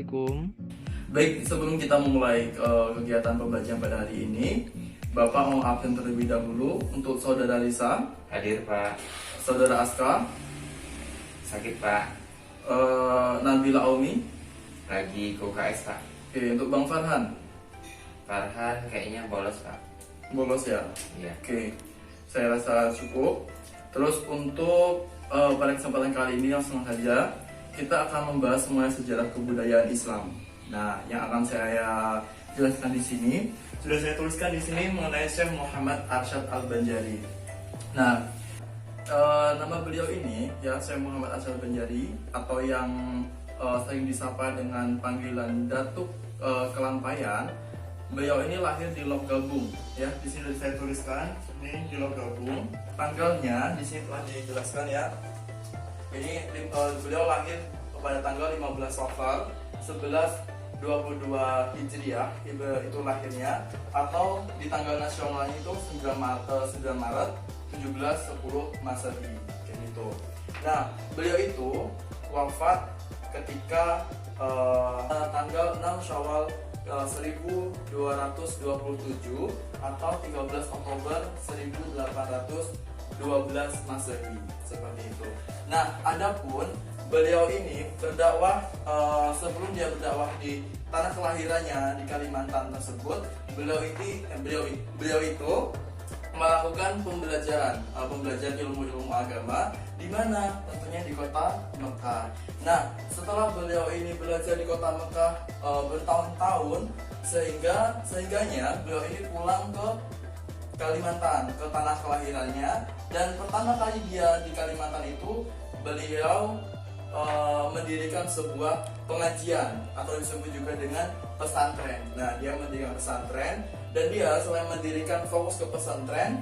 Assalamualaikum. Baik, sebelum kita memulai kegiatan pembelajaran pada hari ini, Bapak mau absen terlebih dahulu untuk Saudara Lisa, Hadir Pak. Saudara Aska, Sakit Pak. Nabila Aumi, Lagi ke UKS Pak. oke, untuk Bang Farhan, Farhan kayaknya bolos Pak. bolos ya? Iya. Oke, saya rasa cukup. Terus untuk pada kesempatan kali ini langsung saja kita akan membahas mengenai sejarah kebudayaan Islam. Nah, yang akan saya jelaskan di sini sudah saya tuliskan di sini mengenai Syekh Muhammad Arsyad Al-Banjari. Nah, nama beliau ini ya Syekh Muhammad Arsyad Al-Banjari atau yang sering disapa dengan panggilan Datuk Kelampaian. Beliau ini lahir di Lok-Galbung ya. Di sini saya tuliskan ini di Lok-Galbung. Tanggalnya di sini telah dijelaskan ya. Ini beliau lahir pada tanggal 15 Safar 1122 Hijriah itu lahirnya, atau di tanggal nasionalnya itu 9 Maret 1710 Masehi kayak gitu. Nah, beliau itu wafat ketika tanggal 6 Syawal 1227 atau 13 Oktober 1812 Masehi seperti itu. Nah, adapun beliau ini berdakwah sebelum dia berdakwah di tanah kelahirannya di Kalimantan tersebut, beliau itu melakukan pembelajaran ilmu-ilmu agama di mana tentunya di kota Mekah. Nah, setelah beliau ini belajar di kota Mekah bertahun-tahun, sehingganya beliau ini pulang ke Kalimantan, ke tanah kelahirannya, dan pertama kali dia di Kalimantan itu beliau mendirikan sebuah pengajian atau disebut juga dengan pesantren. Nah, dia mendirikan pesantren, dan dia selain mendirikan fokus ke pesantren,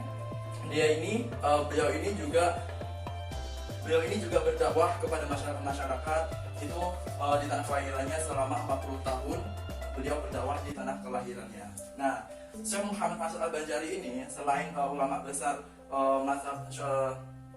beliau ini juga berdakwah kepada masyarakat itu di tanah kelahirannya selama 40 tahun beliau berdakwah di tanah kelahirannya. Nah, Syekh Muhammad Arsyad Al-Banjari ini selain ulama besar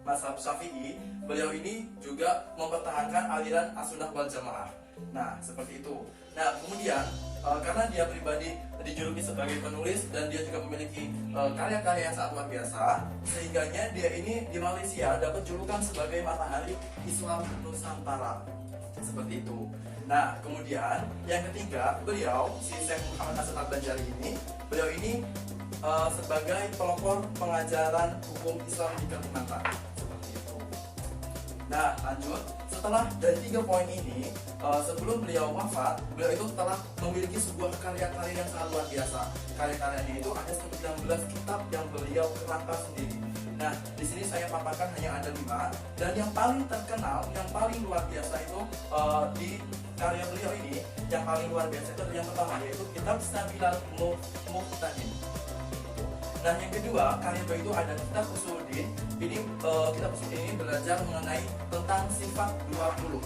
mazhab Syafi'i, beliau ini juga mempertahankan aliran As-Sunnah wal Jamaah. Nah, seperti itu. Nah, kemudian karena dia pribadi dijuluki sebagai penulis dan dia juga memiliki karya-karya yang sangat luar biasa, sehingganya dia ini di Malaysia dapat julukan sebagai matahari Islam Nusantara. Seperti itu. Nah, kemudian yang ketiga, beliau si Syekh Muhammad Arsyad Al-Banjari ini, beliau ini sebagai pelopor pengajaran hukum Islam di Kalimantan. Seperti itu. Nah, lanjut. Setelah dari 3 poin ini, sebelum beliau wafat, beliau itu telah memiliki sebuah karya-karya yang sangat luar biasa. Karya-karyanya itu ada 19 kitab yang beliau kerangka sendiri. Nah, di sini saya paparkan hanya ada 5, dan yang paling terkenal, yang paling luar biasa itu di karya beliau ini, yang paling luar biasa itu yang pertama, yaitu Kitab Sabilal Muhtadin. Nah, yang kedua, karya beliau itu ada Kitab Usuluddin. Ini Kitab Usuluddin ini belajar mengenai tentang sifat 20.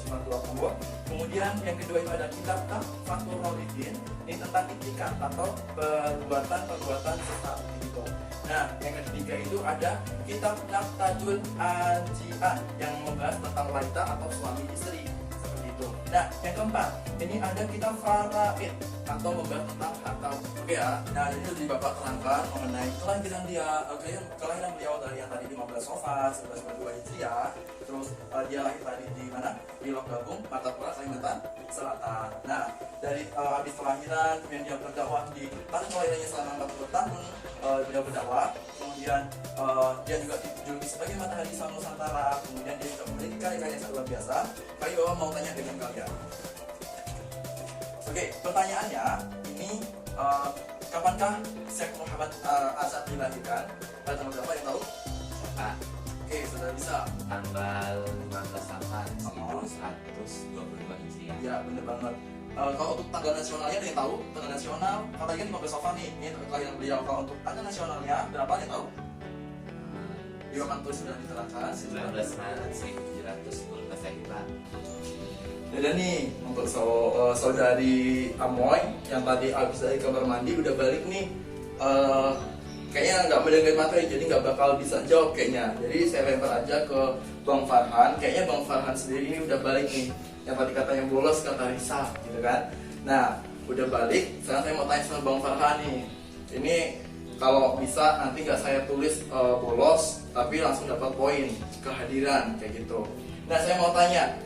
Sifat 20. Kemudian yang kedua itu ada Kitab Fathul Maulidin. Ini tentang itikat atau perbuatan sesat gitu. Nah, yang ketiga itu ada Kitab Naqtajul Ajian yang membahas tentang wanita atau suami istri. Nah, yang keempat, ini ada Kitab Faraid atau membahas tentang harta. Oke ya. Nah, ini lebih Bapak terangkan mengenai kelahiran beliau dari yang tadi 15 Safar 1122 Hijriah. Terus dia lahir tadi di mana? Di Lok-Galbung, Martapura, Kalimantan Selatan. Nah, dari habis kelahiran, kemudian dia berdakwah di tanah kelahirannya selama 40 tahun. Beliau berdakwah, kemudian dia juga dijuluki sebagai matahari Islam Nusantara. Kemudian dia juga memiliki karya-karya yang luar biasa. Kali Bapak mau tanya dengan kalian. Oke, pertanyaannya ini kapankah Syekh Muhammad Arsyad dilahirkan? Pada tanggal berapa yang tahu? Pak. Oke, sudah bisa. Tanggal 15 Safar 1122 Hijriah. Ya, bener banget. Kalau untuk tanggal nasionalnya ada yang tahu? Tanggal nasional, katanya 15 Safar nih, ini kelahiran beliau. Kalau untuk tanggal nasionalnya berapa yang tahu? Di papan tulis sudah diterangkan. 19 Maret 1710 Masehi Pak. Dan nih untuk saudari Amoy yang tadi habis dari kamar mandi udah balik nih, kayaknya nggak mendengar materi, jadi nggak bakal bisa jawab kayaknya. Jadi saya lempar aja ke Bang Farhan. Kayaknya Bang Farhan sendiri ini udah balik nih. Yang tadi katanya bolos kata Risa, gitu kan. Nah, udah balik. Sekarang saya mau tanya sama Bang Farhan nih. Ini kalau bisa nanti nggak saya tulis bolos, tapi langsung dapat poin kehadiran kayak gitu. Nah, saya mau tanya.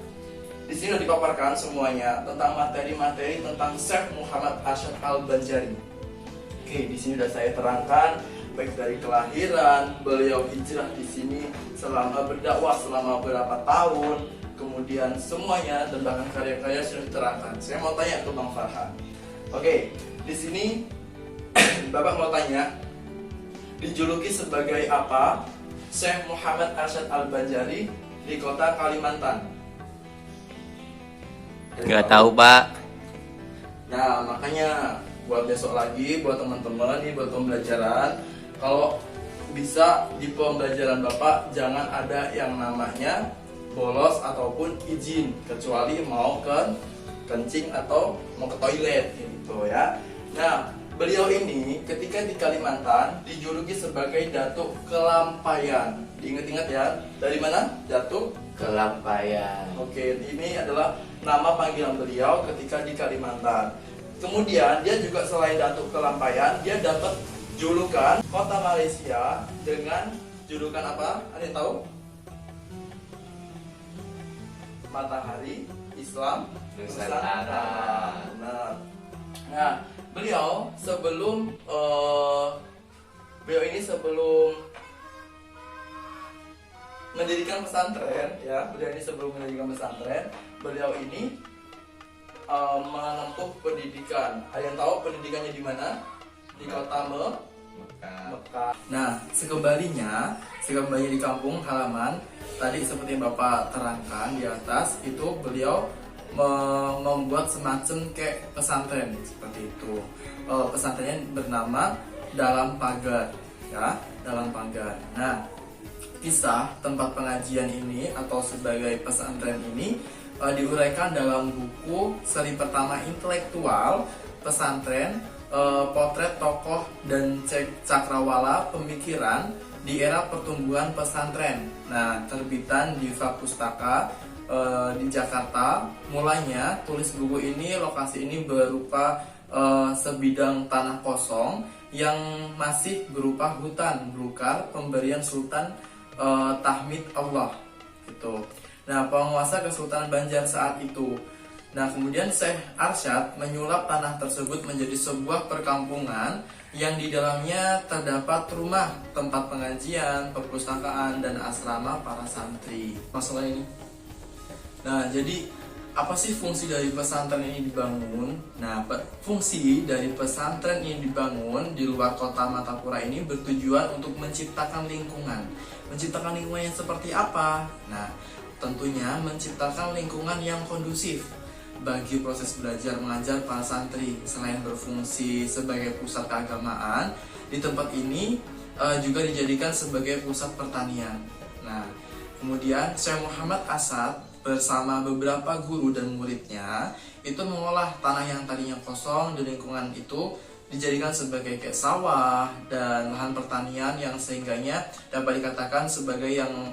Di sini sudah dipaparkan semuanya tentang materi-materi tentang Syekh Muhammad Arsyad Al-Banjari. Oke, di sini sudah saya terangkan baik dari kelahiran, beliau hijrah di sini selama berdakwah selama berapa tahun, kemudian semuanya dan bahkan karya-karya sudah diterangkan. Saya mau tanya ke Bang Farhan. Oke, di sini Bapak mau tanya, dijuluki sebagai apa Syekh Muhammad Arsyad Al-Banjari di kota Kalimantan? Nggak tahu, Pak. Nah, makanya buat besok lagi, buat teman-teman nih, buat pembelajaran, kalau bisa di pembelajaran Bapak jangan ada yang namanya bolos ataupun izin, kecuali mau ke kencing atau mau ke toilet gitu ya. Nah, beliau ini ketika di Kalimantan dijuluki sebagai Datuk Kelampayan. Diingat-ingat ya, dari mana? Datuk Kelampayan. Oke, ini adalah nama panggilan beliau ketika di Kalimantan. Kemudian dia juga selain Datuk Kelampayan, dia dapat julukan Kota Malaysia dengan julukan apa? Ada yang tahu? Matahari Islam Nusantara. Benar. Nah, beliau sebelum beliau ini sebelum mendirikan pesantren, ya, beliau ini sebelum mendirikan pesantren, beliau ini menempuh pendidikan. Ada yang tahu pendidikannya di mana? Di kota Mekah. Nah, sekembalinya di kampung halaman, tadi seperti yang Bapak terangkan di atas, itu beliau membuat semacam kayak pesantren seperti itu. Pesantrennya bernama Dalam Pagar, ya, Dalam Pagar. Nah, kisah tempat pengajian ini atau sebagai pesantren ini diuraikan dalam buku seri pertama intelektual pesantren, potret tokoh dan cakrawala pemikiran di era pertumbuhan pesantren. Nah, terbitan Diva Pustaka di Jakarta. Mulanya tulis buku ini, lokasi ini berupa sebidang tanah kosong yang masih berupa hutan belukar pemberian Sultan Tahmid Allah gitu. Nah, penguasa Kesultanan Banjar saat itu. Nah, kemudian Syekh Arsyad menyulap tanah tersebut menjadi sebuah perkampungan yang di dalamnya terdapat rumah, tempat pengajian, perpustakaan, dan asrama para santri. Masalah ini. Nah, jadi apa sih fungsi dari pesantren ini dibangun? Nah, fungsi dari pesantren ini dibangun di luar kota Martapura ini bertujuan untuk menciptakan lingkungan. Menciptakan lingkungan yang seperti apa? Nah, tentunya menciptakan lingkungan yang kondusif bagi proses belajar mengajar para santri. Selain berfungsi sebagai pusat keagamaan, di tempat ini juga dijadikan sebagai pusat pertanian. Nah, kemudian Syekh Muhammad Arsyad bersama beberapa guru dan muridnya itu mengolah tanah yang tadinya kosong di lingkungan itu dijadikan sebagai kayak sawah dan lahan pertanian yang sehingganya dapat dikatakan sebagai yang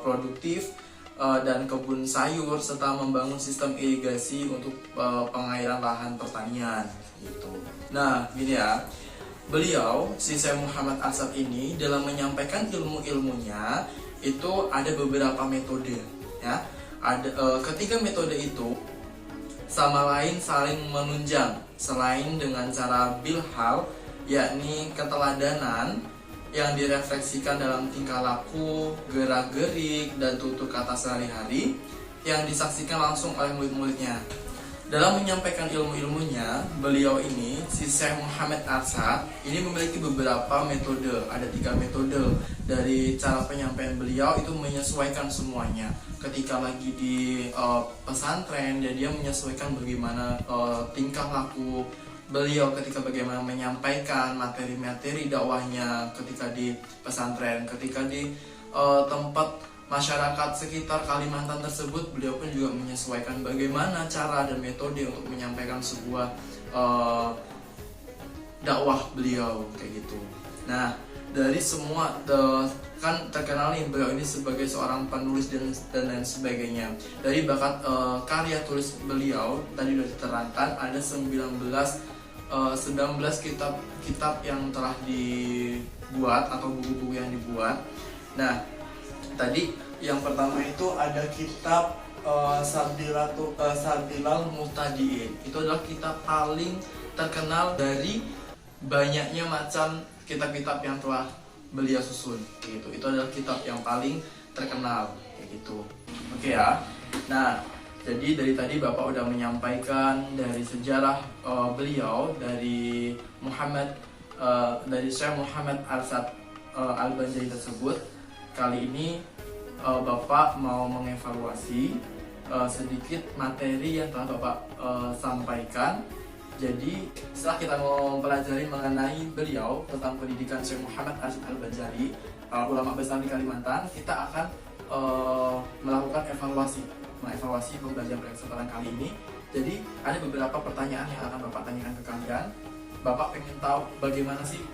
produktif, dan kebun sayur serta membangun sistem irigasi untuk pengairan lahan pertanian gitu. Nah, gini ya. Beliau, si Syekh Muhammad Arsyad ini dalam menyampaikan ilmu-ilmunya itu ada beberapa metode ya. Ketiga metode itu sama lain saling menunjang, selain dengan cara bilhal, yakni keteladanan yang direfleksikan dalam tingkah laku, gerak-gerik, dan tutur kata sehari-hari yang disaksikan langsung oleh murid-muridnya. Dalam menyampaikan ilmu-ilmunya, beliau ini, si Syekh Muhammad Arsyad, ini memiliki beberapa metode. Ada 3 metode. Dari cara penyampaian beliau itu menyesuaikan semuanya. Ketika lagi di pesantren, dia menyesuaikan bagaimana tingkah laku beliau ketika bagaimana menyampaikan materi-materi dakwahnya ketika di pesantren, ketika di tempat masyarakat sekitar Kalimantan tersebut, beliau pun juga menyesuaikan bagaimana cara dan metode untuk menyampaikan sebuah dakwah beliau kayak gitu. Nah, dari semua kan terkenal nih beliau ini sebagai seorang penulis dan lain sebagainya. Dari bakat karya tulis beliau tadi sudah diterangkan ada 19 kitab yang telah dibuat atau buku-buku yang dibuat. Nah, tadi yang pertama itu ada kitab Sabilal Muhtadiin. Itu adalah kitab paling terkenal dari banyaknya macam kitab-kitab yang telah beliau susun gitu. Itu adalah kitab yang paling terkenal kayak gitu. Oke ya. Nah, jadi dari tadi Bapak udah menyampaikan dari sejarah beliau dari Syekh Muhammad Arsad Al-Banjari tersebut. Kali ini Bapak mau mengevaluasi sedikit materi yang telah Bapak sampaikan. Jadi setelah kita mau mempelajari mengenai beliau tentang pendidikan Syekh Muhammad Arsad Al-Banjari, ulama besar di Kalimantan, kita akan melakukan mengevaluasi pembelajaran pada kesempatan kali ini. Jadi ada beberapa pertanyaan yang akan Bapak tanyakan ke kalian. Bapak pengen tahu bagaimana sih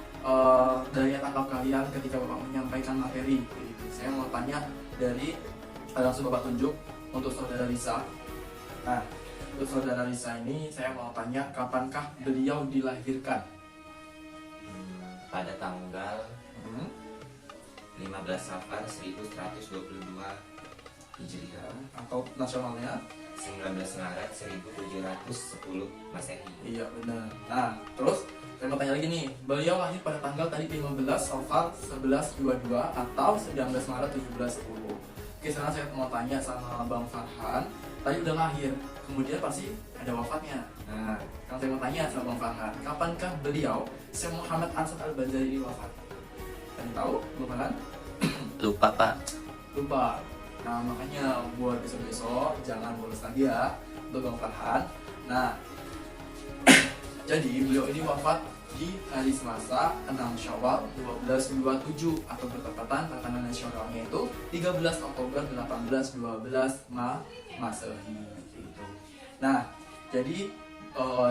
daya tangkap kalian ketika Bapak menyampaikan materi. Gitu. Saya mau tanya dari langsung Bapak tunjuk untuk saudara Lisa. Nah, untuk saudara Lisa ini saya mau tanya kapankah beliau dilahirkan? Pada tanggal 15 Safar 1122 Hijriah Atau nasionalnya? 19 Maret 1710 Masehi. Iya benar. Nah, terus saya mau tanya lagi nih, beliau lahir pada tanggal tadi 15 Safar 1122 atau 19 Maret 1710. Oke, sekarang saya mau tanya sama Bang Farhan, tadi udah lahir, kemudian pasti ada wafatnya. Nah, kalau saya mau tanya sama Bang Farhan, kapankah beliau Syekh Muhammad Arsad Al-Banjari ini wafat? Kalian tahu, Bang Farhan? Lupa Pak. Lupa. Nah, makanya buat besok-besok jangan bolos lagi ya untuk Bang Farhan. Nah, jadi beliau ini wafat di hari Selasa 6 Syawal 1227 atau bertepatan tanggal nasionalnya itu 13 Oktober 1812 Masehi gitu. Nah, jadi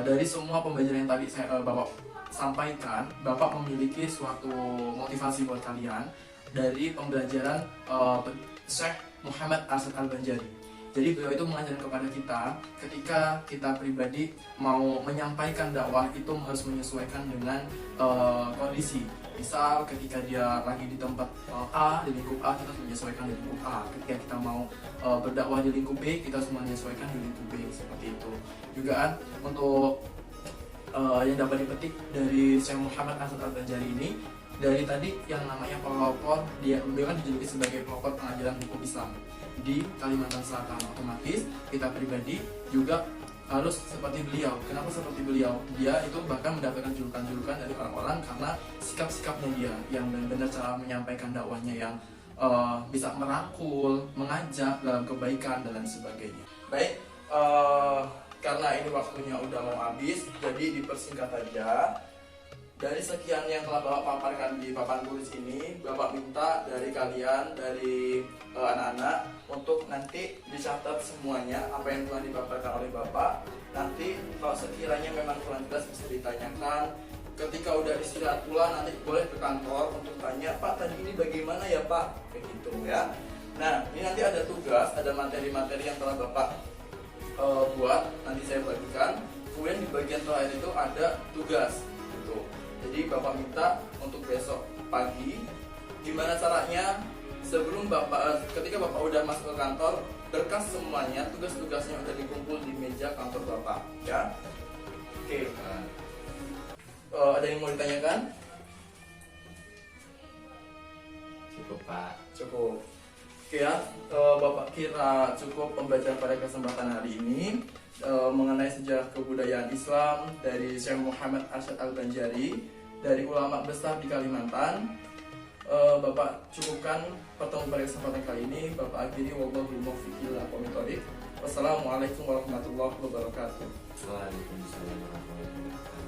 dari semua pembelajaran yang tadi Bapak sampaikan, Bapak memiliki suatu motivasi buat kalian dari pembelajaran Syekh Muhammad Arsad Al-Banjari. Jadi beliau itu mengajarkan kepada kita ketika kita pribadi mau menyampaikan dakwah itu harus menyesuaikan dengan kondisi. Misal ketika dia lagi di tempat A, di lingkup A, kita harus menyesuaikan di lingkup A. Ketika kita mau berdakwah di lingkup B, kita harus menyesuaikan di lingkup B, seperti itu. Juga kan untuk yang dapat dipetik dari Syekh Muhammad Arsad Al-Banjari ini, dari tadi yang namanya pelopor, beliau kan dijuluki sebagai pelopor pengajaran hukum Islam di Kalimantan Selatan. Otomatis kita pribadi juga harus seperti beliau. Kenapa seperti beliau? Dia itu bahkan mendapatkan julukan-julukan dari orang-orang karena sikap-sikapnya dia yang benar-benar cara menyampaikan dakwahnya yang bisa merangkul, mengajak dalam kebaikan dan lain sebagainya. Baik, karena ini waktunya udah mau habis, jadi dipersingkat aja. Dari sekian yang telah Bapak paparkan di papan tulis ini, Bapak minta dari kalian, dari anak-anak untuk nanti dicatat semuanya apa yang telah dipaparkan oleh Bapak. Nanti kalau sekiranya memang kurang jelas bisa ditanyakan. Ketika udah istirahat pula nanti boleh ke kantor untuk tanya, Pak tadi ini bagaimana ya Pak? Kayak gitu ya. Nah, ini nanti ada tugas, ada materi-materi yang telah Bapak buat, nanti saya bagikan. Kemudian di bagian terakhir itu ada tugas gitu. Jadi Bapak minta untuk besok pagi, gimana caranya sebelum ketika Bapak udah masuk ke kantor, berkas semuanya, tugas-tugasnya udah dikumpul di meja kantor Bapak, ya. Oke. Ada yang mau ditanyakan? Cukup Pak. Cukup. Oke ya, Bapak kira cukup pembelajaran pada kesempatan hari ini mengenai sejarah kebudayaan Islam dari Syekh Muhammad Arsad Al-Banjari, dari ulama besar di Kalimantan. Bapak cukupkan pertemuan pada kesempatan kali ini. Bapak akhiri, wallahu muwaffiq ila aqwamit thoriq. Wassalamualaikum warahmatullahi wabarakatuh. Waalaikumsalam warahmatullahi wabarakatuh.